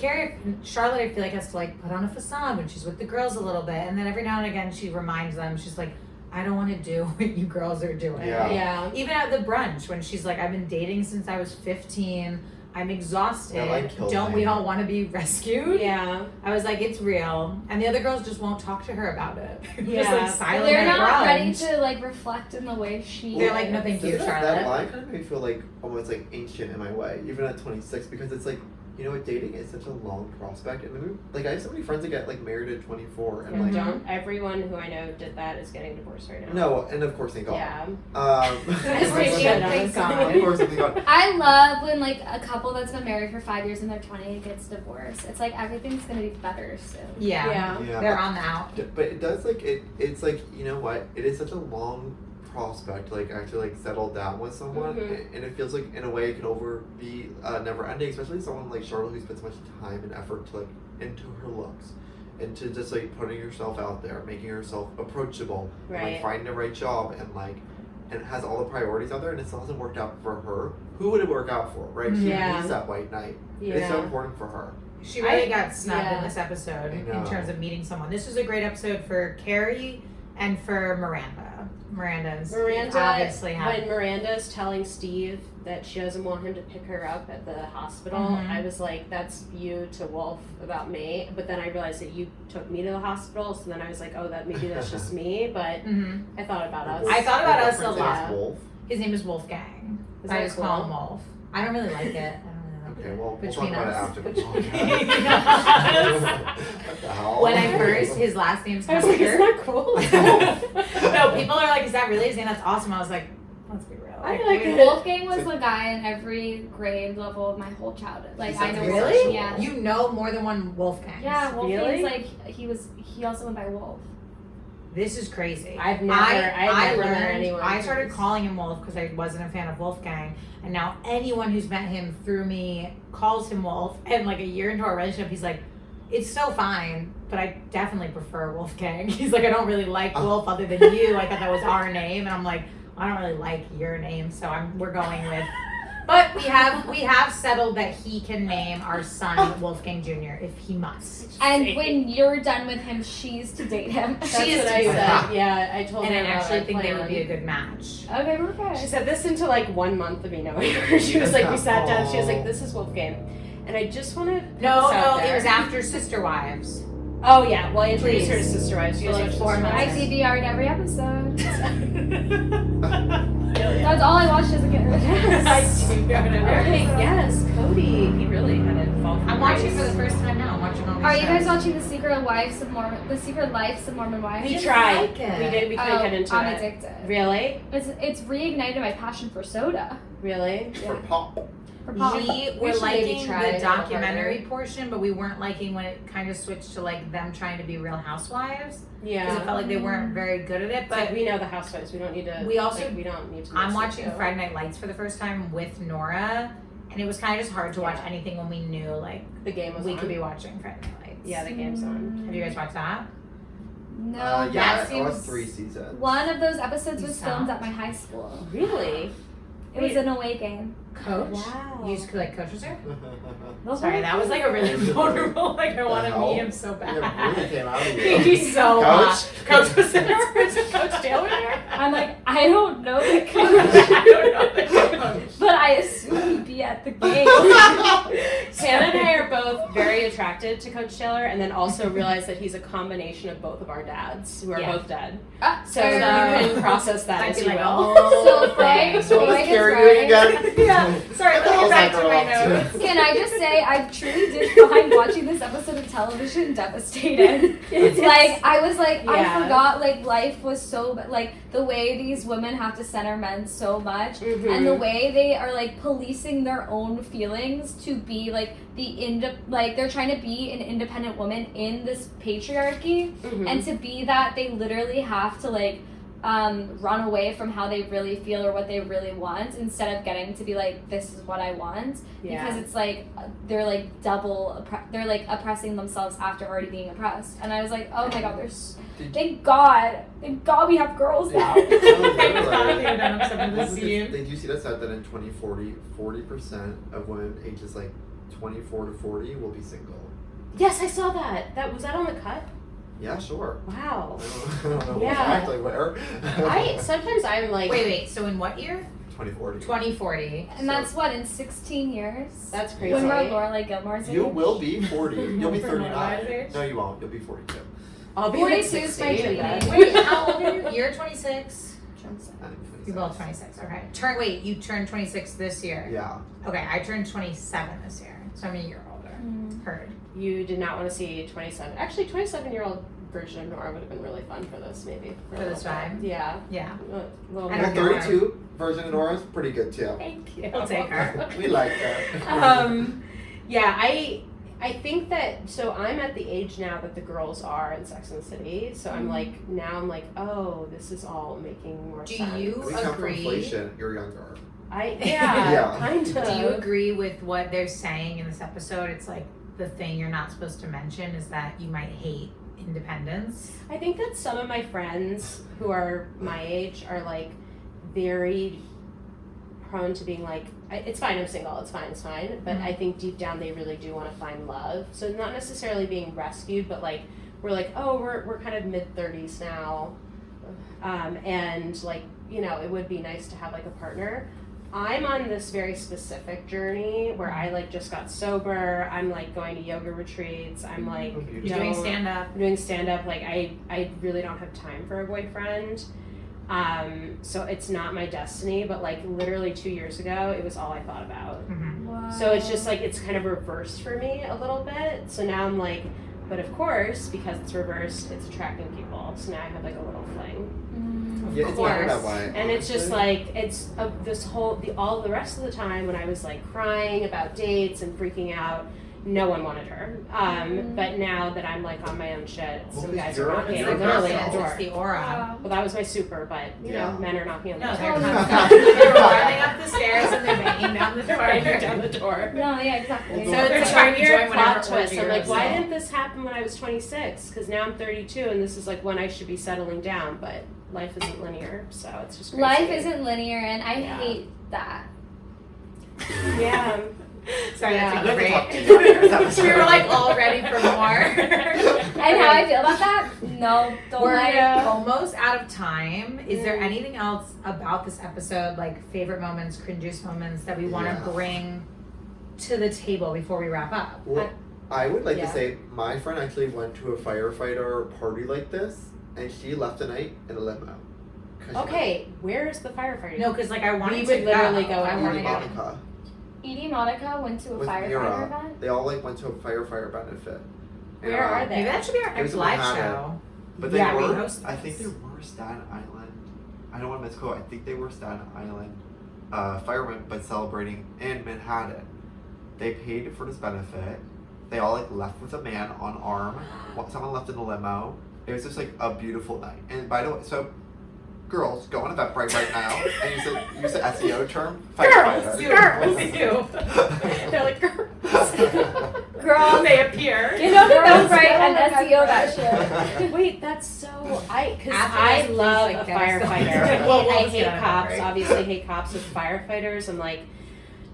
Charlotte, I feel like has to like put on a facade when she's with the girls a little bit, and then every now and again she reminds them. She's like, I don't want to do what you girls are doing. Yeah. Yeah. Even at the brunch when she's like, I've been dating since I was 15. I'm exhausted. That, like, killed Don't me. we all want to be rescued? Yeah. I was like, it's real. And the other girls just won't talk to her about it. Just Yeah. like silent They're at not brunch. ready to like reflect in the way she. They're like, no, thank you, That Charlotte. line kind of made me feel like almost like ancient in my way, even at 26, because it's like, you know what, dating is such a long prospect, and then like I have so many friends that get like married at 24, and like Don't. Everyone who I know did that is getting divorced right now. no, and of course thank God. Yeah. As they should, should, honestly. thank God. Of course thank God. I love when like a couple that's been married for 5 years and they're 20 gets divorced. It's like everything's gonna be better soon. Yeah. Yeah. Yeah, They're on the out. but it does like it's like, you know what, it is such a long prospect, like actually like settle down with someone, Mhm. and it feels like in a way it can be never ending, especially someone like Charlotte who spends so much time and effort to like into her looks, into just like putting herself out there, making herself approachable, and, like Right. finding the right job, and has all the priorities out there, and it still hasn't worked out for her. Who would it work out for, right? She Yeah. needs that white knight. Yeah. It's so important for her. She really I- got snubbed yeah. in this episode I in know. terms of meeting someone. This was a great episode for Carrie and for Miranda. Miranda obviously had. When Miranda's telling Steve that she doesn't want him to pick her up at the hospital, I was like, that's you to Wolf about me. But then I realized that you took me to the hospital, so then I was like, oh, maybe that's just me. But I thought about us. I thought about us a lot. Wolf? His name is Wolfgang. Is I that just cool? call him Wolf. I don't really like it. Okay, well, we'll talk Between about it us. after the podcast. What the hell? When I first, his last name's I was like, Hunter. isn't that cool? No, people are like, is that really his name? That's awesome. I was like, let's be real. I like it. Wolfgang was the guy in every grade level of my whole childhood. Like I know. Really? Yeah. You know more than one Wolfgang. Yeah, Wolfgang's Really? like he also went by Wolf. This is crazy. I've never met anyone. I started calling him Wolf because I wasn't a fan of Wolfgang, and now anyone who's met him through me calls him Wolf. And like a year into our relationship, he's like, "It's so fine, but I definitely prefer Wolfgang." He's like, "I don't really like Wolf other than you. I thought that was our name," and I'm like, "I don't really like your name, so we're going with." But we have settled that he can name our son Wolfgang Jr. if he must. And when you're done with him, she's to date him. That's She is what I too. said. Yeah, I told And her I about actually our think they plan. would be a good match. Okay, perfect. She said this into like 1 month of me knowing her. She was like, we sat down. She was like, this is Wolfgang, and I just want to. No, it was after Sister Wives. Oh yeah, well I introduced her to Sister Wives. She For was like like 4 months. I DVR'd every episode. That's all I watched as a kid. Okay, yes, Cody. He really had it fall from I'm watching grace. for the first time now. I'm watching all these Are you guys shows. watching The Secret Lives of Mormon Wives? We tried. like it. We did. We couldn't get into I'm it. addicted. Really? It's reignited my passion for soda. Really? For pop. For pop. We were should maybe liking try the it documentary portion, but we weren't liking when it kind of switched to like them trying to be Real Housewives. Because Yeah. it felt like they weren't very good at it. But But we know the Housewives. We don't need to. We also- we don't need to. I'm mix the watching two. Friday Night Lights for the first time with Nora, and it was kind of just hard to watch Yeah. anything when we knew like The game was we on. could be watching Friday Night Lights. Yeah, the game's on. Have you guys watched that? No, Yeah, that I watched seems. 3 seasons. One of those episodes You was filmed stopped? at my high school. Really? It was an away game. Coach? Wow. You used to like coaches her? The Sorry, whole that was like a really vulnerable. Like I want to hell? meet him so bad. It really came out of you. He's so hot. Coach was in there. Coach Taylor there? I'm like, I don't know the coach, I don't know the coach. but I assume he'd be at the game. Hannah and I are both very attracted to Coach Taylor, and then also realize that he's a combination of both of our dads, who are Yeah. both dead. So fair you enough. can process that I'd as be you like, will. So Frank, So what Frank is is Carrie right. doing again? Yeah. Sorry, let's get back to my notes. Can I just say, I truly did find watching this episode of television devastated. Like, I was like, Yeah. I forgot, like, life was so, like, the way these women have to center men so much, and the way they are, like, policing their own feelings to be, like, they're trying to be an independent woman in this patriarchy, and to be that, they literally have to, like, run away from how they really feel or what they really want instead of getting to be like, this is what I want. Yeah. Because it's like they're like they're like oppressing themselves after already being oppressed. And I was like, oh my god, thank God we have girls now. Did you see that said that in 2040, 40% of women ages like 24 to 40 will be single? Yes, I saw that. Was that on the cut? Yeah, sure. Wow. I don't know Yeah. exactly where. Sometimes I'm like. Wait, so in what year? 2040. 2040. And that's what, in 16 years? That's crazy. When we're Lorelai Gilmore's age? You will be 40. You'll be For Lorelai's 39. age? No, you won't. You'll be 42. I'll be 42 like is 60 my in dream bed. age. Wait, how old are you? You're 26. I think You're 27. both 26. Okay. You turned 26 this year. Yeah. Okay, I turned 27 this year, so I'm a year older. Heard. You did not want to see 27. Actually, 27-year-old version of Nora would have been really fun for this, maybe. For this vibe? Yeah. Yeah. A little I more. don't The know. 32 version of Nora's pretty good too. Thank you. I'll take her. We like that. Yeah, I think that, so I'm at the age now that the girls are in Sex and the City, so I'm like, oh, this is all making more Do sense. you We come from agree? inflation. You're younger. Yeah. Kind of. Do you agree with what they're saying in this episode? It's like the thing you're not supposed to mention is that you might hate independence. I think that some of my friends who are my age are like very prone to being like, it's fine, I'm single, it's fine. But I think deep down they really do want to find love. So not necessarily being rescued, but like, we're like, oh, we're kind of mid-30s now. and like, you know, it would be nice to have like a partner. I'm on this very specific journey where I like just got sober. I'm like going to yoga retreats. I'm like doing stand up. Like I really don't have time for a boyfriend. So it's not my destiny, but like literally 2 years ago, it was all I thought about. Mm-hmm. Wow. So it's just like, it's kind of reversed for me a little bit. So now I'm like, but of course, because it's reversed, it's attracting people. So now I have like a little fling. Yeah, it's never that way. And it's just like, it's this whole, all the rest of the time when I was like crying about dates and freaking out, no one wanted her. But now that I'm like on my own shit, some guys are knocking literally at the door. It's the aura. Wow. Well, that was my super, but you know, men are knocking on the door. They're running up the stairs and they're banging down the door. Banging down the door. No, yeah, exactly. So they're it's trying a to weird join plot whatever twist. I'm like, orgy why you're didn't this happen when I was 26? Because now I'm 32 and this is like when I should be settling down, but life isn't linear, so it's just crazy. Life isn't linear, and I Yeah. hate that. Yeah. Sorry, Yeah. that's a Let's talk great. to you. We were like all ready for more. And how I feel about that? No, don't We're like. almost out of time. Is there anything else about this episode, like favorite moments, cringiest moments, that we want to bring to the table before we wrap up? Well, I would like Yeah. to say my friend actually went to a firefighter party like this, and she left the night in a limo. Okay, where's the firefighter? No, because like I wanted We to would literally go I and wanna Edie go. Monica Edie Monica went to a with firefighter Mira. event. They all like went to a firefighter benefit. And, Where are they? Maybe that should be our It was next in live Manhattan. show. But they Yeah, we were. host I think they those. were Staten Island. I don't want to misquote. I think they were Staten Island firemen, but celebrating in Manhattan. They paid for this benefit. They all like left with a man on arm. Someone left in the limo. It was just like a beautiful night. And by the way, so girls, go on Eventbrite right now and use the SEO term. Girls, You. They're like, girls. Girl, They appear. you know the Girls, right oh and my God. SEO that shit. Wait, that's so because After I this, please, love like, a get us firefighter. Well, I we'll hate get on cops. Eventbrite. Obviously, hate cops with firefighters. I'm like,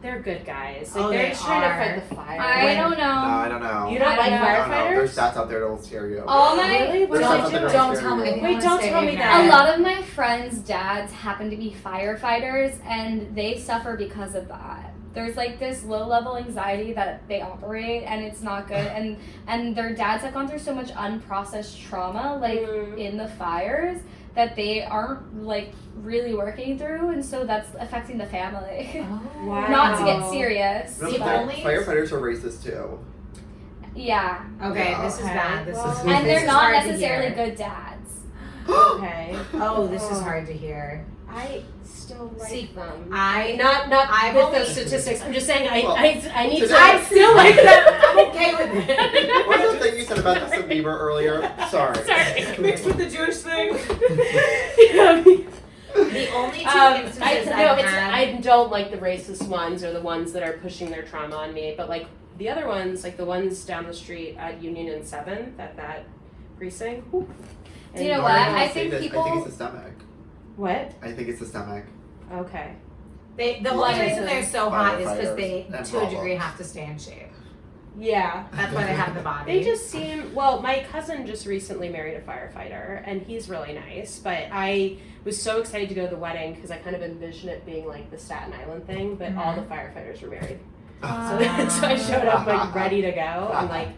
they're good guys. Like Oh, they're they just trying to are. fight the fire. I don't know. No, I don't know. You don't I like don't know. I don't know. There's firefighters? stats out there that'll scare you. All my Really? What Don't- do they do? Don't tell me. Wait, don't tell me that. A lot of my friends' dads happen to be firefighters, and they suffer because of that. There's like this low-level anxiety that they operate, and it's not good. And their dads have gone through so much unprocessed trauma, like in the fires, that they aren't like really working through, and so that's affecting the family. Wow. Not to get serious. No, The but only- firefighters are racist too. Yeah, Okay, Yeah. this is Okay. bad. This Well- is and this they're is not hard to necessarily hear. good dads. Okay. Oh, this is hard to hear. I still like See, them. I- not I've with only- those statistics. I'm just saying Well, I need to. today- I still like them. I'm okay with it. What was the thing you said about Justin Bieber earlier? Sorry. Mixed with the Jewish thing. The only two instances I don't like the racist ones or the ones that are pushing their trauma on me, but like the other ones, like the ones down the street at Union and 7th at that precinct. Do you know No, what? don't I say think this. I people- think it's systemic. What? I think it's systemic. Okay. the only Like reason they're so hot is because firefighters they, and to a degree, problems. have to stay in shape. Yeah. That's why they have the body. They just seem well. My cousin just recently married a firefighter, and he's really nice. But I was so excited to go to the wedding because I kind of envisioned it being like the Staten Island thing, but all the firefighters were married. So, so I showed up like ready to go, and like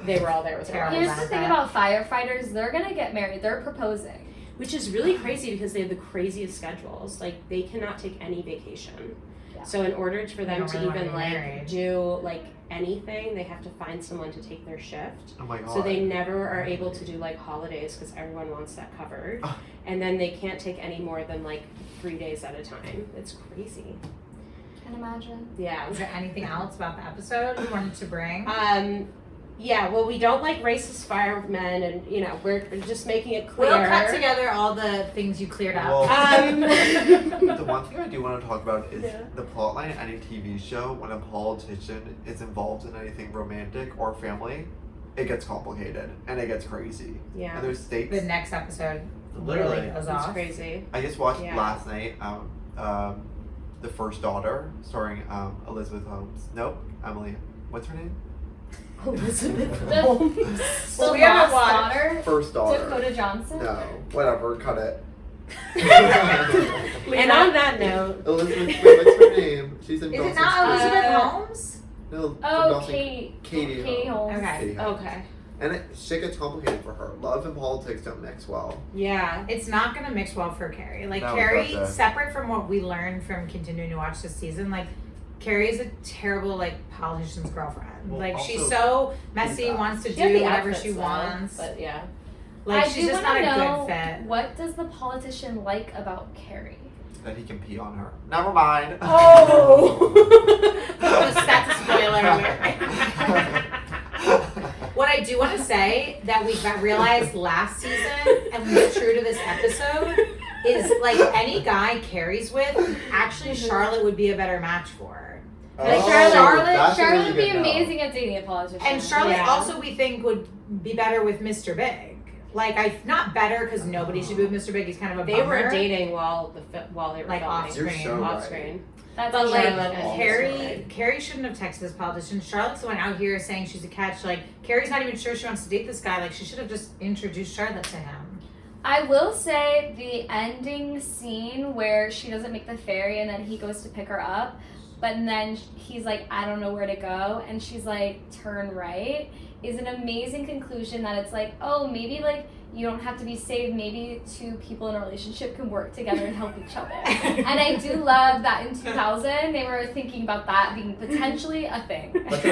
they were all there with Terrible. her. Here's the thing about firefighters, they're gonna get married, they're proposing. Which is really crazy because they have the craziest schedules. Like they cannot take any vacation. Yeah. So in order for them don't to really wanna even be like married. do like anything, they have to find someone to take their shift. Oh my god. So they never are able to do like holidays because everyone wants that covered. And then they can't take any more than like 3 days at a time. It's crazy. Can't imagine. Yeah. Is there anything else about the episode you wanted to bring? Yeah, well, we don't like racist firemen, and you know we're just making it clear. We'll cut together all the things you cleared up. The one thing I do want to talk about is Yeah. the plotline in any TV show when a politician is involved in anything romantic or family, it gets complicated and it gets crazy. Yeah, And there's stakes. The next episode Literally. really goes it's off. crazy. I just watched Yeah. last night The First Daughter, starring Elizabeth Holmes. Nope, Emily. What's her name? Elizabeth The- Holmes. The we haven't lost watched daughter, First Daughter. Dakota Johnson. No, whatever, cut it. And on that note, Elizabeth, what's her name? She's in Is Girls it not and Elizabeth SATC. Holmes? No, from Oh, Girls and- Katie Katie Holmes. Okay. Katie Holmes. okay. And shit gets complicated for her. Love and politics don't mix well. Yeah. It's not gonna mix well for Carrie. Like No, it Carrie, doesn't. separate from what we learned from continuing to watch this season, like Carrie is a terrible like politician's girlfriend. Well, like also- she's so messy, wants to She had do the whatever outfits, she though, wants. But yeah. Like I she's do just want not to a know good fit. what does the politician like about Carrie? That he can pee on her. Never mind. Oh! That's a spoiler alert. What I do want to say that we got realized last season and was true to this episode is like any guy Carrie's with, actually Charlotte would be a better match for her. Like Oh, Charlotte that's a Charlotte really would be good amazing at dating a politician. And Charlotte Yeah. also we think would be better with Mr. Big. Like not better because nobody should be with Mr. Big. He's kind of a They bummer. were dating while they were Like filming. off You're screen. so Off right. screen. That's But like Charlotte and Carrie shouldn't have texted this politician. Charlotte's the one out here saying she's a catch. Like Carrie's not even sure she wants to date this guy. Like she should have just introduced Charlotte to him. I will say the ending scene where she doesn't make the ferry and then he goes to pick her up, but then he's like, I don't know where to go, and she's like, turn right, is an amazing conclusion that it's like, oh, maybe like you don't have to be saved, maybe two people in a relationship can work together and help each other. And I do love that in 2000 they were thinking about that being potentially a thing. That's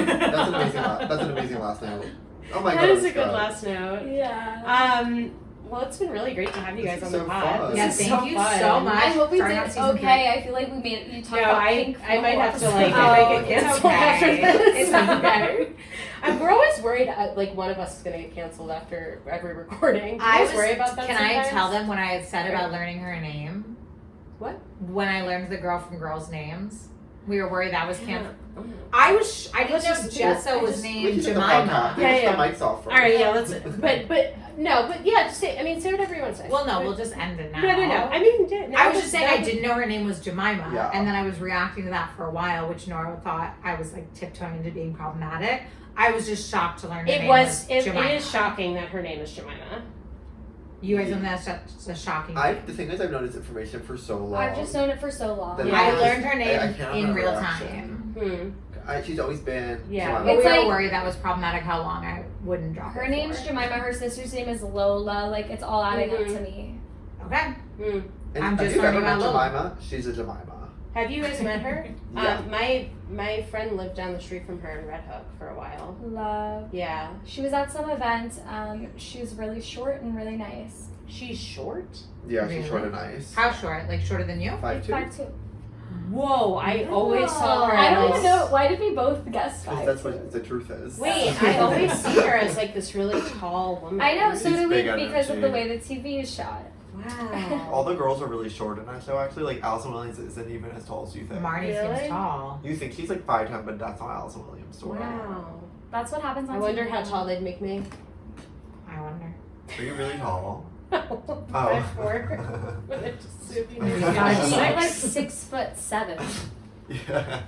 an amazing last note. Oh my god. That is a that's good last note. Yeah. Well, it's been really great to have you This guys is on the so pod. fun. This Yeah, is thank you fun. so much. I hope we Starting did out season okay. I feel like we made you talk No, about I pink might for have to more. like Oh, I might get it's canceled okay. after this. It's okay. We're always worried like one of us is gonna get canceled after every recording. Do you guys worry about that? Can sometimes? I tell them what I had said about learning her name? What? When I learned the girl from Girls' Names, we were worried that was canceled. Oh. I didn't know Let's just- Jessa was We named can do the Jemima. podcast. Yeah, Get yeah. the mics off first. All right, yeah, let's. But yeah, just say. I mean, say whatever you want to say. Well, no, we'll just end it now. No. I mean, no, I was just saying I didn't know her name was Jemima, Yeah. and then I was reacting to that for a while, which Nora thought I was like tiptoeing into being problematic. I was just shocked to learn her name was Jemima. It is shocking that her name is Jemima. You guys know that's a shocking. The thing is, I've known this information for so long. I've just known it for so long. Then Yeah. I learned her name I can't in remember real actually. time. She's always been. Yeah. Jemima. But It's we were like- worried that was problematic how long I wouldn't drop Her it name's for. Jemima, her sister's name is Lola, like it's all adding up to me. Okay. And I'm have just you ever learning met about Lola. Jemima? She's a Jemima. Have you guys met her? Yeah. My friend lived down the street from her in Red Hook for a while. Love. Yeah. She was at some event. She was really short and really nice. She's short? Yeah, Really? she's short and nice. How short? Like shorter than you? 5'2". 5'2". Whoa, I always saw her I as don't even know. Why did we both guess 5'2"? That's what the truth is. Wait, I always see her as like this really tall woman. I know, so She's do we big because of the energy. way the TV is shot. Wow. All the girls are really short in that show. Actually, like Allison Williams isn't even as tall as you think. Marty Really? seems tall. You think she's like 5'10", but that's not Allison Williams. Sort of. Wow. That's what happens on I wonder TV. how tall they'd make me. I wonder. Are you really tall? Oh. 5'4". But I just assume you knew. You're like 6'7". Yeah.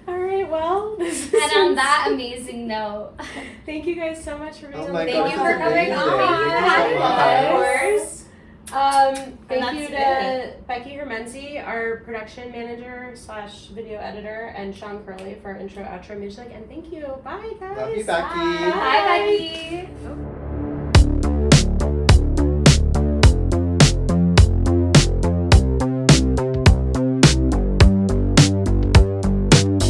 All right, well, this is And on that amazing note, thank you guys so much for being Oh on my the Thank God, you this for is coming amazing. on. Thank you for having so us. Of course. Thank And you that's to Becky Hermenzi, our production manager / video editor, and Sean Curley for our intro outro music. And thank you. Bye, guys. Love you, Becky. Bye. bye, Becky. Oh.